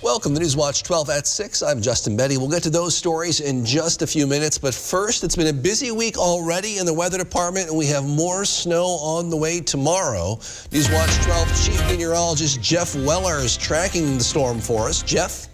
Welcome to Newswatch 12 at 6. I'm Justin Betty. We'll get to those stories in just a few minutes. But first, it's been a busy week already in the weather department, and we have more snow on the way tomorrow. Newswatch 12 Chief Meteorologist Jeff Weller is tracking the storm for us. Jeff?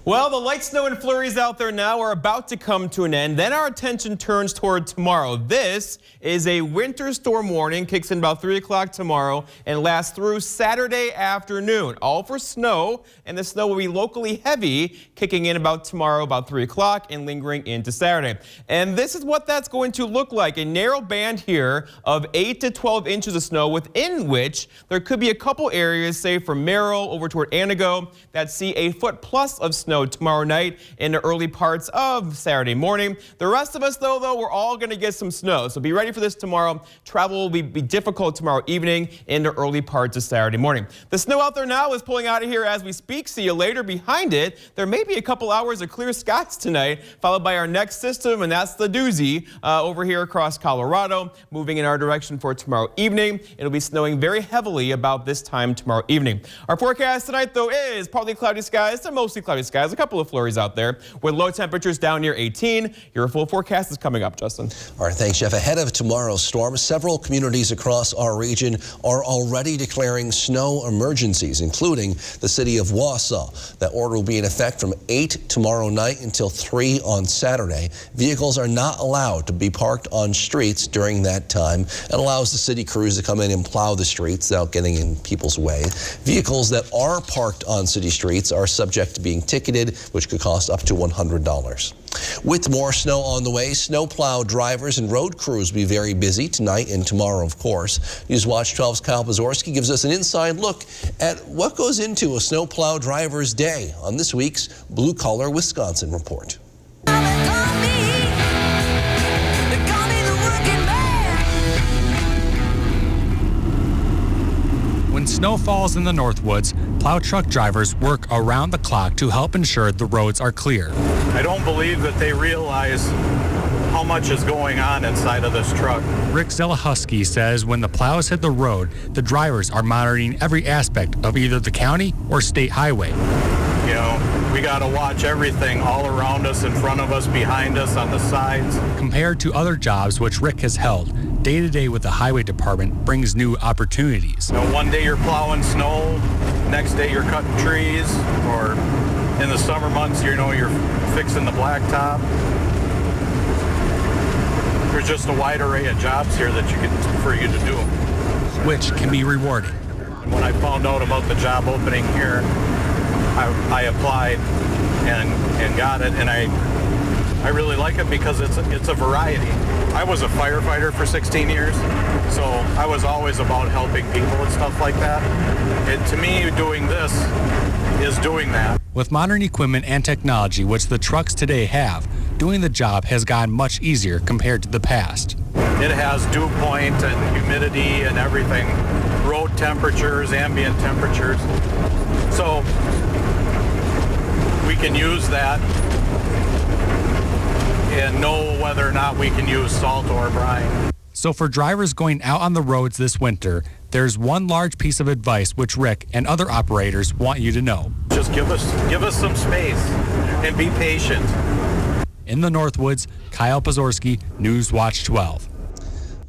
Well, the light snow and flurries out there now are about to come to an end. Then our attention turns toward tomorrow. This is a winter storm warning, kicks in about 3 o'clock tomorrow and lasts through Saturday afternoon. All for snow, and the snow will be locally heavy, kicking in about tomorrow about 3 o'clock and lingering into Saturday. And this is what that's going to look like. A narrow band here of 8 to 12 inches of snow, within which there could be a couple areas, say from Merrill over toward Antigo, that see a foot plus of snow tomorrow night in the early parts of Saturday morning. The rest of us, though, we're all going to get some snow. So be ready for this tomorrow. Travel will be difficult tomorrow evening into early parts of Saturday morning. The snow out there now is pulling out of here as we speak. See you later. Behind it, there may be a couple hours of clear skies tonight, followed by our next system, and that's the doozy over here across Colorado, moving in our direction for tomorrow evening. It'll be snowing very heavily about this time tomorrow evening. Our forecast tonight, though, is partly cloudy skies to mostly cloudy skies. A couple of flurries out there with low temperatures down near 18. Your full forecast is coming up, Justin. All right, thanks, Jeff. Ahead of tomorrow's storm, several communities across our region are already declaring snow emergencies, including the city of Wausau. That order will be in effect from 8 tomorrow night until 3 on Saturday. Vehicles are not allowed to be parked on streets during that time. It allows the city crews to come in and plow the streets without getting in people's way. Vehicles that are parked on city streets are subject to being ticketed, which could cost up to $100. With more snow on the way, snowplow drivers and road crews will be very busy tonight and tomorrow, of course. Newswatch 12's Kyle Pozorski gives us an inside look at what goes into a snowplow driver's day on this week's Blue Collar Wisconsin Report. When snow falls in the Northwoods, plow truck drivers work around the clock to help ensure the roads are clear. I don't believe that they realize how much is going on inside of this truck. Rick Zelahusky says when the plows hit the road, the drivers are monitoring every aspect of either the county or state highway. You know, we got to watch everything all around us, in front of us, behind us, on the sides. Compared to other jobs which Rick has held, day-to-day with the highway department brings new opportunities. You know, one day you're plowing snow, next day you're cutting trees, or in the summer months, you're fixing the blacktop. There's just a wide array of jobs here for you to do. Which can be rewarding. When I found out about the job opening here, I applied and got it, and I really like it because it's a variety. I was a firefighter for 16 years, so I was always about helping people and stuff like that. And to me, doing this is doing that. With modern equipment and technology, which the trucks today have, doing the job has gotten much easier compared to the past. It has dew point and humidity and everything, road temperatures, ambient temperatures. So we can use that and know whether or not we can use salt or brine. So for drivers going out on the roads this winter, there's one large piece of advice which Rick and other operators want you to know. Just give us some space and be patient. In the Northwoods, Kyle Pozorski, Newswatch 12.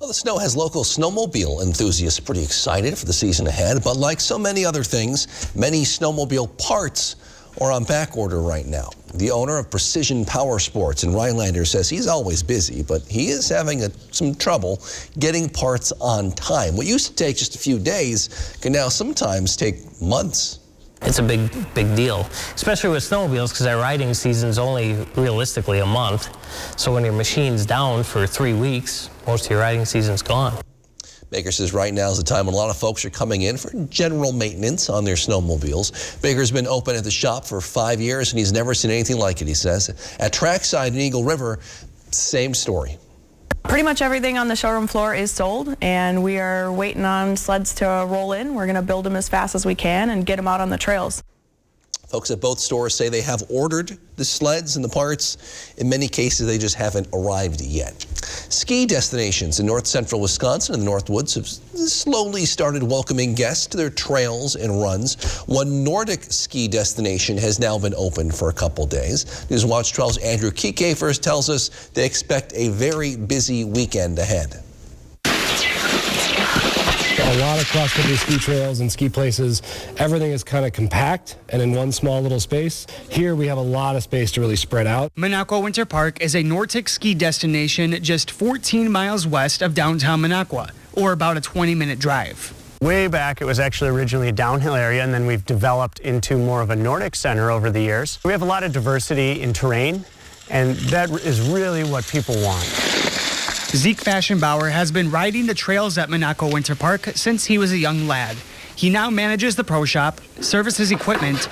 Well, the snow has local snowmobile enthusiasts pretty excited for the season ahead, but like so many other things, many snowmobile parts are on back order right now. The owner of Precision Power Sports in Rhinelander says he's always busy, but he is having some trouble getting parts on time. What used to take just a few days can now sometimes take months. It's a big deal, especially with snowmobiles, because our riding season's only realistically a month. So when your machine's down for 3 weeks, most of your riding season's gone. Baker says right now is the time when a lot of folks are coming in for general maintenance on their snowmobiles. Baker's been open at the shop for 5 years, and he's never seen anything like it, he says. At Trackside in Eagle River, same story. Pretty much everything on the showroom floor is sold, and we are waiting on sleds to roll in. We're going to build them as fast as we can and get them out on the trails. Folks at both stores say they have ordered the sleds and the parts. In many cases, they just haven't arrived yet. Ski destinations in north central Wisconsin and the Northwoods have slowly started welcoming guests to their trails and runs. One Nordic ski destination has now been open for a couple days. Newswatch 12's Andrew Kiekefer tells us they expect a very busy weekend ahead. A lot of cross-country ski trails and ski places, everything is kind of compact and in one small little space. Here we have a lot of space to really spread out. Minocqua Winter Park is a Nordic ski destination just 14 miles west of downtown Minocqua, or about a 20-minute drive. Way back, it was actually originally a downhill area, and then we've developed into more of a Nordic center over the years. We have a lot of diversity in terrain, and that is really what people want. Zeke Fashionbauer has been riding the trails at Minocqua Winter Park since he was a young lad. He now manages the pro shop, services equipment,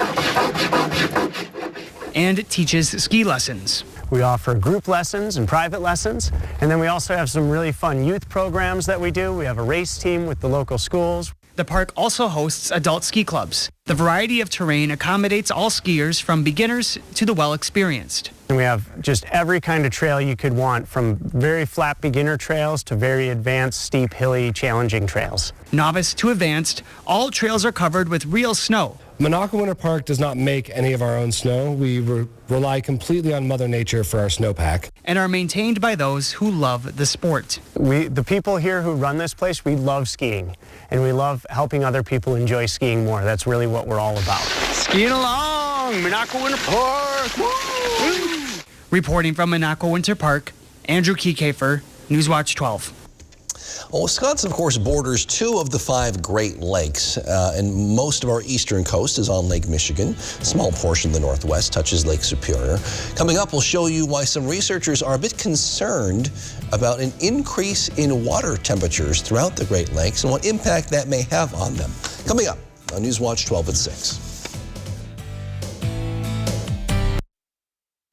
and teaches ski lessons. We offer group lessons and private lessons, and then we also have some really fun youth programs that we do. We have a race team with the local schools. The park also hosts adult ski clubs. The variety of terrain accommodates all skiers from beginners to the well-experienced. And we have just every kind of trail you could want, from very flat beginner trails to very advanced, steep, hilly, challenging trails. Novice to advanced, all trails are covered with real snow. Minocqua Winter Park does not make any of our own snow. We rely completely on Mother Nature for our snowpack. And are maintained by those who love the sport. The people here who run this place, we love skiing. And we love helping other people enjoy skiing more. That's really what we're all about. Skiing along, Minocqua Winter Park! Woo! Reporting from Minocqua Winter Park, Andrew Kiekefer, Newswatch 12. Well, Wisconsin, of course, borders 2 of the 5 Great Lakes, and most of our eastern coast is on Lake Michigan. A small portion of the Northwest touches Lake Superior. Coming up, we'll show you why some researchers are a bit concerned about an increase in water temperatures throughout the Great Lakes and what impact that may have on them. Coming up on Newswatch 12 at 6.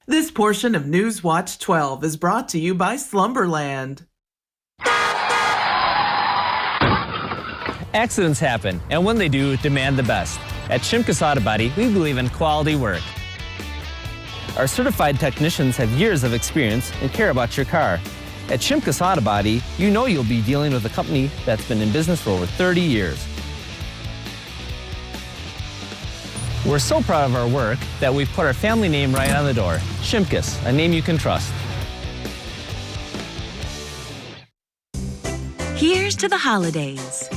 This portion of Newswatch 12 is brought to you by Slumberland. Accidents happen, and when they do, demand the best. At Shimkus Auto Body, we believe in quality work. Our certified technicians have years of experience and care about your car. At Shimkus Auto Body, you know you'll be dealing with a company that's been in business for over 30 years. We're so proud of our work that we've put our family name right on the door. Shimkus, a name you can trust. Here's to the holidays.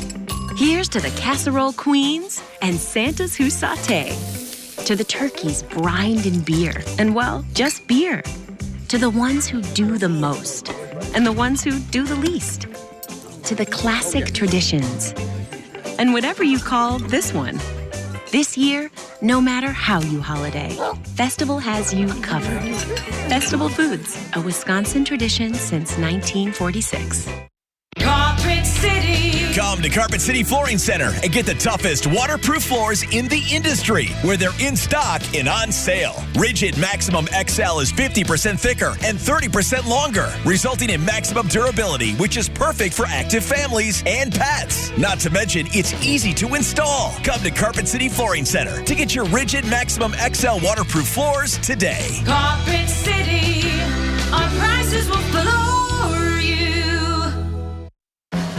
Here's to the casserole queens and Santas who saute. To the turkeys brined in beer, and well, just beer. To the ones who do the most, and the ones who do the least. To the classic traditions, and whatever you call this one. This year, no matter how you holiday, Festival has you covered. Festival Foods, a Wisconsin tradition since 1946. Carpet City. Come to Carpet City Flooring Center and get the toughest waterproof floors in the industry, where they're in stock and on sale. Rigid Maximum XL is 50% thicker and 30% longer, resulting in maximum durability, which is perfect for active families and pets. Not to mention, it's easy to install. Come to Carpet City Flooring Center to get your Rigid Maximum XL waterproof floors today. Carpet City. Our prices will floor you.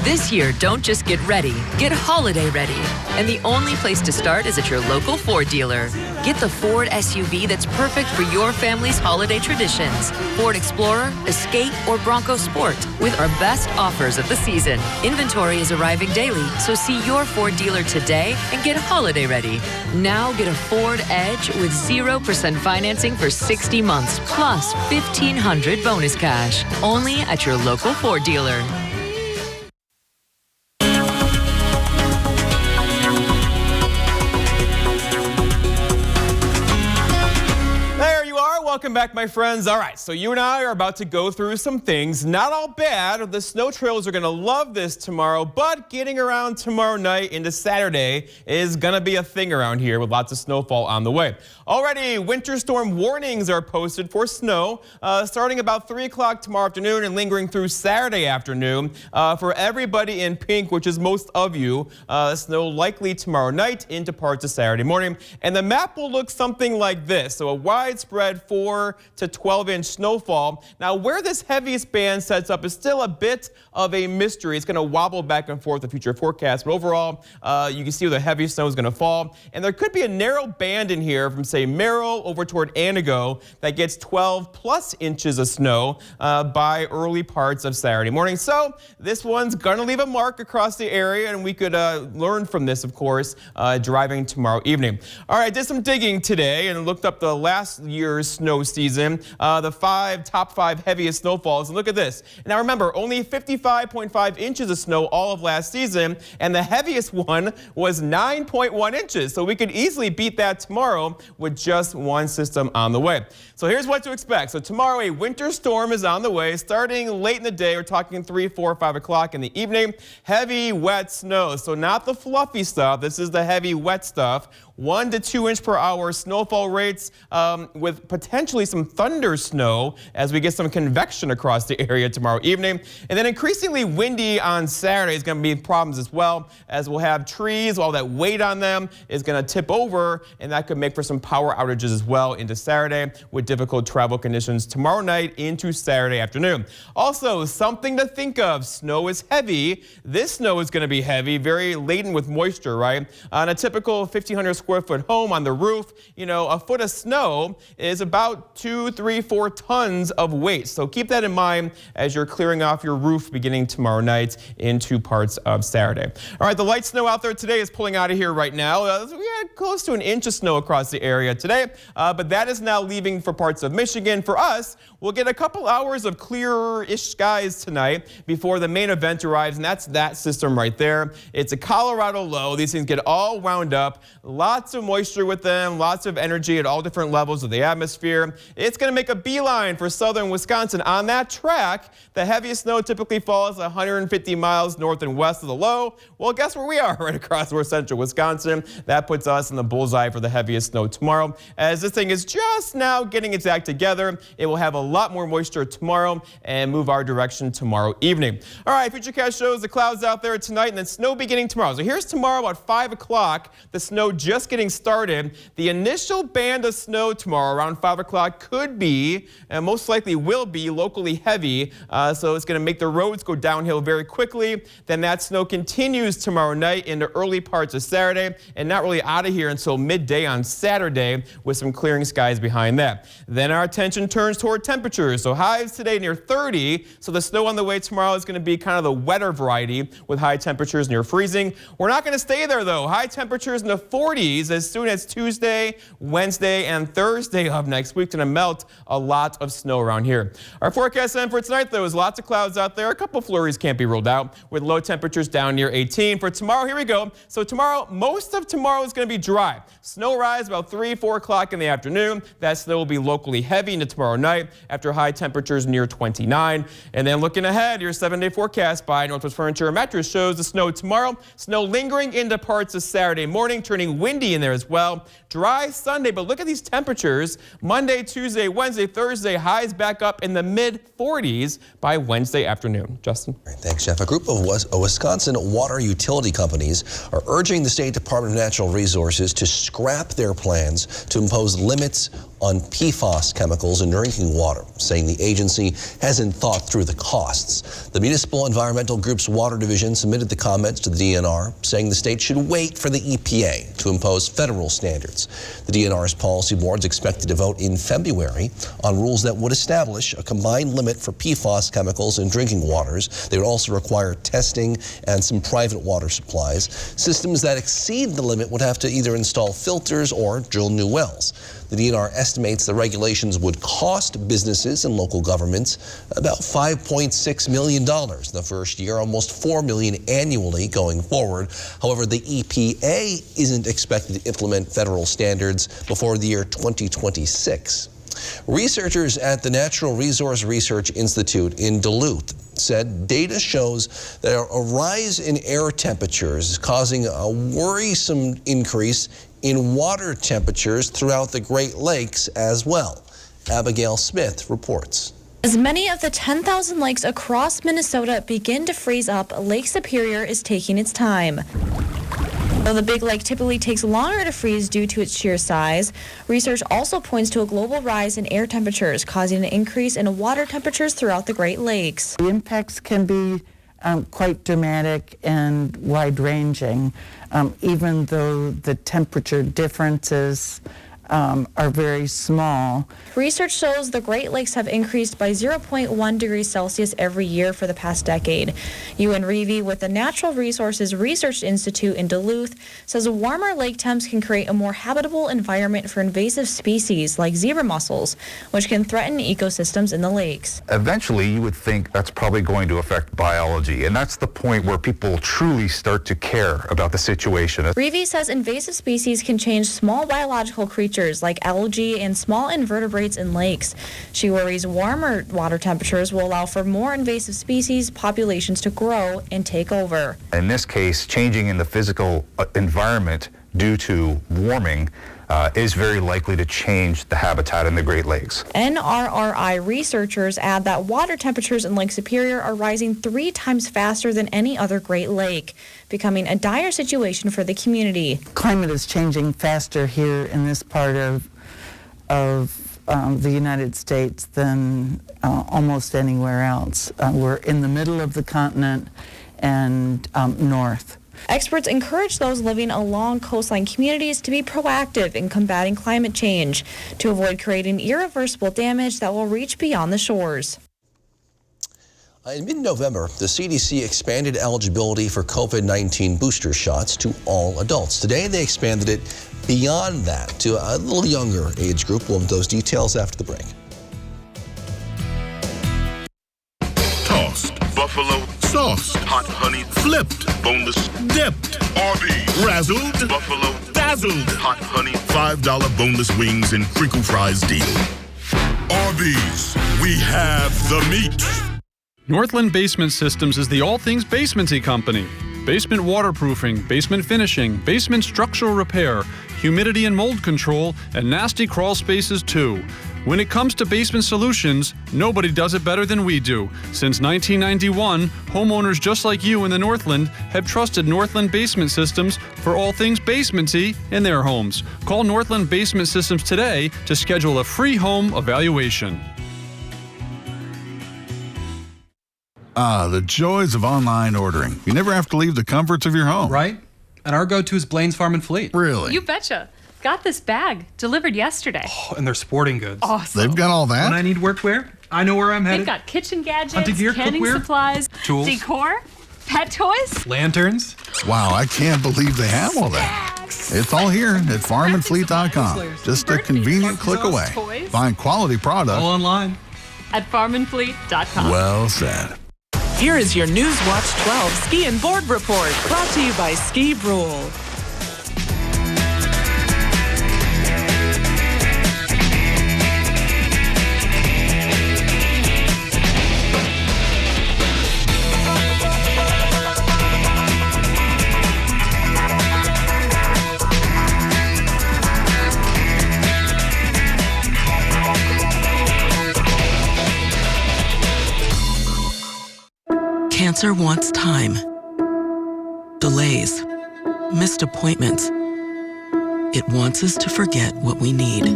This year, don't just get ready, get holiday ready. And the only place to start is at your local Ford dealer. Get the Ford SUV that's perfect for your family's holiday traditions. Ford Explorer, Escape, or Bronco Sport, with our best offers of the season. Inventory is arriving daily, so see your Ford dealer today and get holiday ready. Now get a Ford Edge with 0% financing for 60 months, plus $1,500 bonus cash. Only at your local Ford dealer. welcome back, my friends. All right, so you and I are about to go through some things. Not all bad. The snow trails are going to love this tomorrow, but getting around tomorrow night into Saturday is going to be a thing around here with lots of snowfall on the way. Already, winter storm warnings are posted for snow starting about 3 o'clock tomorrow afternoon and lingering through Saturday afternoon. For everybody in pink, which is most of you, snow likely tomorrow night into parts of Saturday morning. And the map will look something like this. So a widespread 4 to 12-inch snowfall. Now, where this heaviest band sets up is still a bit of a mystery. It's going to wobble back and forth the future forecast. But overall, you can see where the heaviest snow is going to fall. And there could be a narrow band in here from, say, Merrill over toward Anago that gets 12+ inches of snow by early parts of Saturday morning. So this one's going to leave a mark across the area, and we could learn from this, of course, driving tomorrow evening. All right, I did some digging today and looked up the last year's snow season, the top five heaviest snowfalls. And look at this. Now remember, only 55.5 inches of snow all of last season, and the heaviest one was 9.1 inches. So we could easily beat that tomorrow with just one system on the way. So here's what to expect. So tomorrow a winter storm is on the way, starting late in the day. We're talking 3, 4, 5 o'clock in the evening. Heavy, wet snow. So not the fluffy stuff. This is the heavy, wet stuff. 1 to 2 inch per hour snowfall rates with potentially some thunder snow as we get some convection across the area tomorrow evening. And then increasingly windy on Saturday is going to be problems as well, as we'll have trees, all that weight on them is going to tip over, and that could make for some power outages as well into Saturday with difficult travel conditions tomorrow night into Saturday afternoon. Also, something to think of, snow is heavy. This snow is going to be heavy, very laden with moisture, right? On a typical 1,500 square foot home on the roof, you know, a foot of snow is about 2, 3, 4 tons of weight. So keep that in mind as you're clearing off your roof beginning tomorrow night into parts of Saturday. All right, the light snow out there today is pulling out of here right now. We had close to an inch of snow across the area today, but that is now leaving for parts of Michigan. For us, we'll get a couple hours of clear-ish skies tonight before the main event arrives, and that's that system right there. It's a Colorado low. These things get all wound up. Lots of moisture with them, lots of energy at all different levels of the atmosphere. It's going to make a beeline for southern Wisconsin. On that track, the heaviest snow typically falls 150 miles north and west of the low. Well, guess where we are? Right across north central Wisconsin. That puts us in the bullseye for the heaviest snow tomorrow. As this thing is just now getting its act together, it will have a lot more moisture tomorrow and move our direction tomorrow evening. All right, Futurecast shows the clouds out there tonight and then snow beginning tomorrow. So here's tomorrow about 5 o'clock, the snow just getting started. The initial band of snow tomorrow around 5 o'clock could be, and most likely will be, locally heavy. So it's going to make the roads go downhill very quickly. Then that snow continues tomorrow night into early parts of Saturday and not really out of here until midday on Saturday with some clearing skies behind that. Then our attention turns toward temperatures. So highs today near 30. So the snow on the way tomorrow is going to be kind of the wetter variety with high temperatures near freezing. We're not going to stay there though. High temperatures in the 40s as soon as Tuesday, Wednesday, and Thursday of next week. Going to melt a lot of snow around here. Our forecast then for tonight though is lots of clouds out there. A couple flurries can't be ruled out with low temperatures down near 18. For tomorrow, here we go. So tomorrow, most of tomorrow is going to be dry. Snow rise about 3, 4 o'clock in the afternoon. That snow will be locally heavy into tomorrow night after high temperatures near 29. And then looking ahead, your 7-day forecast by Northwest Furniture and Mattress shows the snow tomorrow. Snow lingering into parts of Saturday morning, turning windy in there as well. Dry Sunday, but look at these temperatures. Monday, Tuesday, Wednesday, Thursday, highs back up in the mid-40s by Wednesday afternoon. Justin? All right, thanks, Jeff. A group of Wisconsin water utility companies are urging the State Department of Natural Resources to scrap their plans to impose limits on PFAS chemicals in drinking water, saying the agency hasn't thought through the costs. The Municipal Environmental Group's Water Division submitted the comments to the DNR, saying the state should wait for the EPA to impose federal standards. The DNR's policy board is expected to vote in February on rules that would establish a combined limit for PFAS chemicals in drinking waters. They would also require testing and some private water supplies. Systems that exceed the limit would have to either install filters or drill new wells. The DNR estimates the regulations would cost businesses and local governments about $5.6 million in the first year, almost $4 million annually going forward. However, the EPA isn't expected to implement federal standards before the year 2026. Researchers at the Natural Resource Research Institute in Duluth said data shows that a rise in air temperatures is causing a worrisome increase in water temperatures throughout the Great Lakes as well. Abigail Smith reports. As many of the 10,000 lakes across Minnesota begin to freeze up, Lake Superior is taking its time. Though the big lake typically takes longer to freeze due to its sheer size, research also points to a global rise in air temperatures, causing an increase in water temperatures throughout the Great Lakes. The impacts can be quite dramatic and wide-ranging, even though the temperature differences are very small. Research shows the Great Lakes have increased by 0.1 degrees Celsius every year for the past decade. Ewan Reevy with the Natural Resources Research Institute in Duluth says warmer lake temps can create a more habitable environment for invasive species like zebra mussels, which can threaten ecosystems in the lakes. Eventually, you would think that's probably going to affect biology, and that's the point where people truly start to care about the situation. Reevy says invasive species can change small biological creatures like algae and small invertebrates in lakes. She worries warmer water temperatures will allow for more invasive species populations to grow and take over. In this case, changing in the physical environment due to warming is very likely to change the habitat in the Great Lakes. NRRI researchers add that water temperatures in Lake Superior are rising 3 times faster than any other Great Lake, becoming a dire situation for the community. Climate is changing faster here in this part of the United States than almost anywhere else. We're in the middle of the continent and north. Experts encourage those living along coastline communities to be proactive in combating climate change to avoid creating irreversible damage that will reach beyond the shores. In mid-November, the CDC expanded eligibility for COVID-19 booster shots to all adults. Today, they expanded it beyond that to a little younger age group. We'll have those details after the break. Tossed, buffalo, sauced, hot honey, flipped, boneless, dipped, Arby's, razzled, buffalo, dazzled, hot honey, $5 boneless wings and crinkle fries deal. Arby's, we have the meat. Northland Basement Systems is the all things basementy company. Basement waterproofing, basement finishing, basement structural repair, humidity and mold control, and nasty crawl spaces too. When it comes to basement solutions, nobody does it better than we do. Since 1991, homeowners just like you in the Northland have trusted Northland Basement Systems for all things basementy in their homes. Call Northland Basement Systems today to schedule a free home evaluation. Ah, the joys of online ordering. You never have to leave the comforts of your home. Right? And our go-to is Blaine's Farm and Fleet. Really? You betcha. Got this bag delivered yesterday. Oh, and they're sporting goods. Awesome. They've got all that? When I need workwear, I know where I'm headed. They've got kitchen gadgets, hunting gear, canning cookware, supplies, tools, decor, pet toys, lanterns. Wow, I can't believe they have all that. It's all here at farmandfleet.com. Just a convenient click away. Toys. Find quality products all online at farmandfleet.com. Well said. Here is your Newswatch 12 Ski and Board Report, brought to you by Ski Rule. Cancer wants time, delays, missed appointments. It wants us to forget what we need.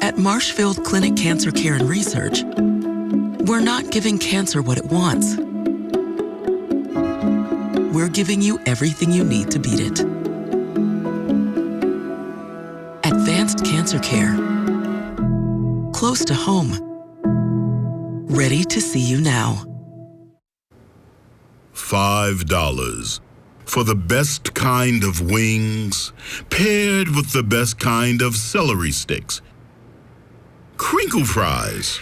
At Marshfield Clinic Cancer Care and Research, we're not giving cancer what it wants. We're giving you everything you need to beat it. Advanced cancer care. Close to home. Ready to see you now. $5 for the best kind of wings, paired with the best kind of celery sticks. Crinkle fries.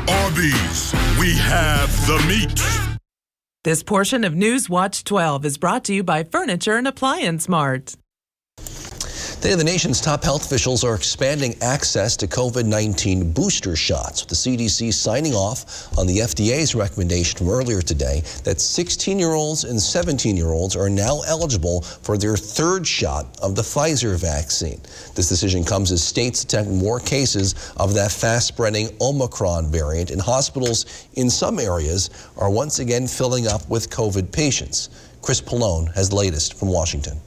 Arby's, we have the meat. This portion of Newswatch 12 is brought to you by Furniture and Appliance Mart. Today, the nation's top health officials are expanding access to COVID-19 booster shots, with the CDC signing off on the FDA's recommendation from earlier today that 16-year-olds and 17-year-olds are now eligible for their third shot of the Pfizer vaccine. This decision comes as states detect more cases of that fast-spreading Omicron variant, and hospitals in some areas are once again filling up with COVID patients. Chris Pallone has the latest from Washington.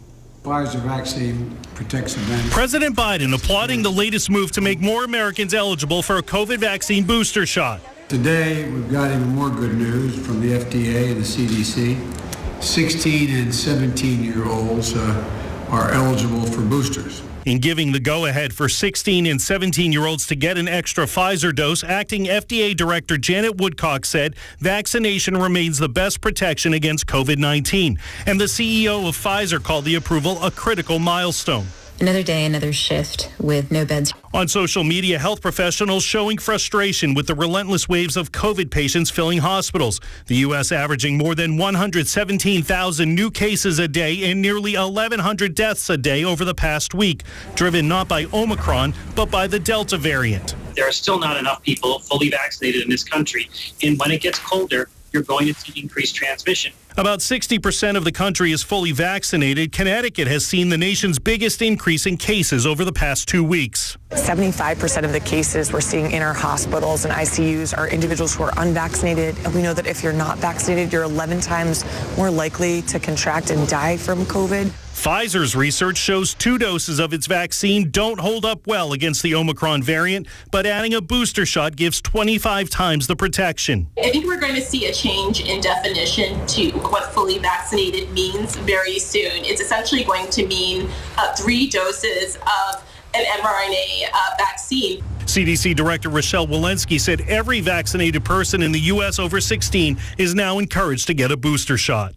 Pfizer vaccine protects advantage. President Biden applauding the latest move to make more Americans eligible for a COVID vaccine booster shot. Today, we've got even more good news from the FDA and the CDC. 16 and 17-year-olds are eligible for boosters. In giving the go-ahead for 16 and 17-year-olds to get an extra Pfizer dose, acting FDA Director Janet Woodcock said vaccination remains the best protection against COVID-19. And the CEO of Pfizer called the approval a critical milestone. Another day, another shift with no beds. On social media, health professionals showing frustration with the relentless waves of COVID patients filling hospitals. The U.S. averaging more than 117,000 new cases a day and nearly 1,100 deaths a day over the past week, driven not by Omicron, but by the Delta variant. There are still not enough people fully vaccinated in this country, and when it gets colder, you're going to see increased transmission. About 60% of the country is fully vaccinated. Connecticut has seen the nation's biggest increase in cases over the past 2 weeks. 75% of the cases we're seeing in our hospitals and ICUs are individuals who are unvaccinated. And we know that if you're not vaccinated, you're 11 times more likely to contract and die from COVID. Pfizer's research shows 2 doses of its vaccine don't hold up well against the Omicron variant, but adding a booster shot gives 25 times the protection. I think we're going to see a change in definition to what fully vaccinated means very soon. It's essentially going to mean 3 doses of an mRNA vaccine. CDC Director Rochelle Walensky said every vaccinated person in the U.S. over 16 is now encouraged to get a booster shot.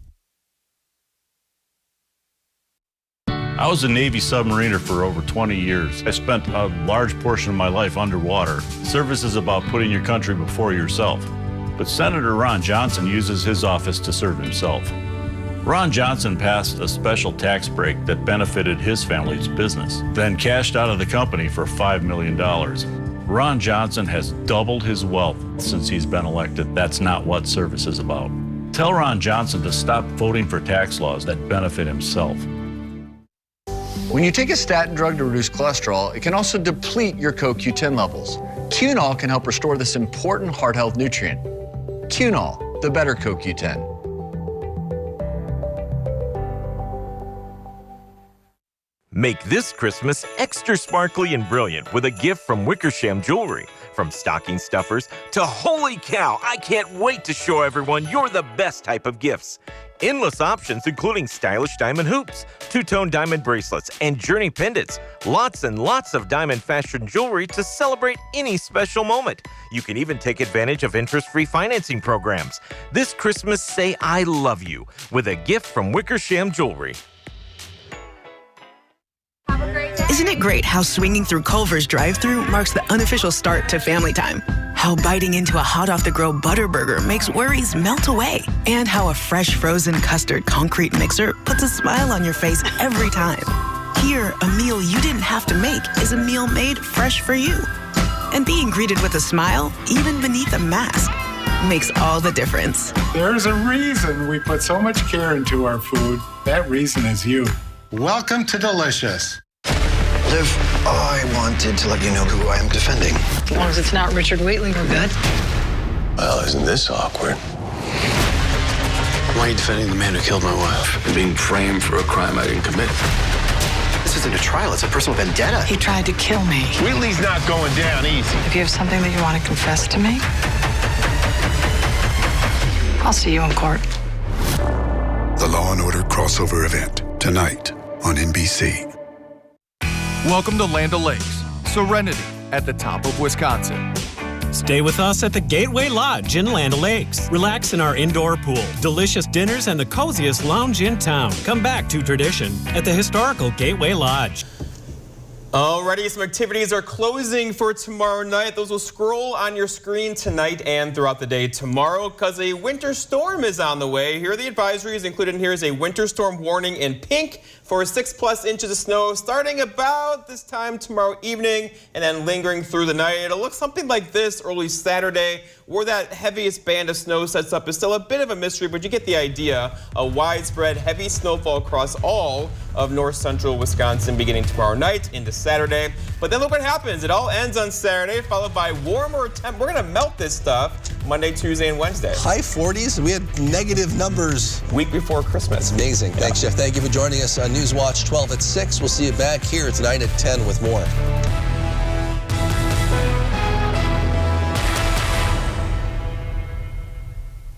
I was a Navy submariner for over 20 years. I spent a large portion of my life underwater. Service is about putting your country before yourself. But Senator Ron Johnson uses his office to serve himself. Ron Johnson passed a special tax break that benefited his family's business, then cashed out of the company for $5 million. Ron Johnson has doubled his wealth since he's been elected. That's not what service is about. Tell Ron Johnson to stop voting for tax laws that benefit himself. When you take a statin drug to reduce cholesterol, it can also deplete your CoQ10 levels. Cunol can help restore this important heart health nutrient. Cunol, the better CoQ10. Make this Christmas extra sparkly and brilliant with a gift from Wickersham Jewelry. From stocking stuffers to holy cow, I can't wait to show everyone you're the best type of gifts. Endless options including stylish diamond hoops, two-tone diamond bracelets, and journey pendants. Lots and lots of diamond fashion jewelry to celebrate any special moment. You can even take advantage of interest-free financing programs. This Christmas, say I love you with a gift from Wickersham Jewelry. Isn't it great how swinging through Culver's drive-thru marks the unofficial start to family time? How biting into a hot-off-the-grill Butterburger makes worries melt away? And how a fresh frozen custard concrete mixer puts a smile on your face every time? Here, a meal you didn't have to make is a meal made fresh for you. And being greeted with a smile, even beneath a mask, makes all the difference. There's a reason we put so much care into our food. That reason is you. Welcome to Delicious. Liv, I wanted to let you know who I am defending. As long as it's not Richard Waitley, we're good. Well, isn't this awkward? Why are you defending the man who killed my wife and being framed for a crime I didn't commit? This isn't a trial, it's a personal vendetta. He tried to kill me. Wheatley's not going down easy. If you have something that you want to confess to me, I'll see you in court. The Law & Order crossover event, tonight on NBC. Welcome to Land O'Lakes, Serenity at the top of Wisconsin. Stay with us at the Gateway Lodge in Land O'Lakes. Relax in our indoor pool, delicious dinners, and the coziest lounge in town. Come back to tradition at the historical Gateway Lodge. Alrighty, some activities are closing for tomorrow night. Those will scroll on your screen tonight and throughout the day tomorrow because a winter storm is on the way. Here are the advisories. Included in here is a winter storm warning in pink for 6+ inches of snow starting about this time tomorrow evening and then lingering through the night. It'll look something like this early Saturday. Where that heaviest band of snow sets up is still a bit of a mystery, but you get the idea. A widespread heavy snowfall across all of north central Wisconsin beginning tomorrow night into Saturday. But then look what happens. It all ends on Saturday, followed by warmer temp. We're going to melt this stuff Monday, Tuesday, and Wednesday. High 40s. We had negative numbers. Week before Christmas. That's amazing. Thanks, Jeff. Thank you for joining us on Newswatch 12 at 6. We'll see you back here tonight at 10 with more.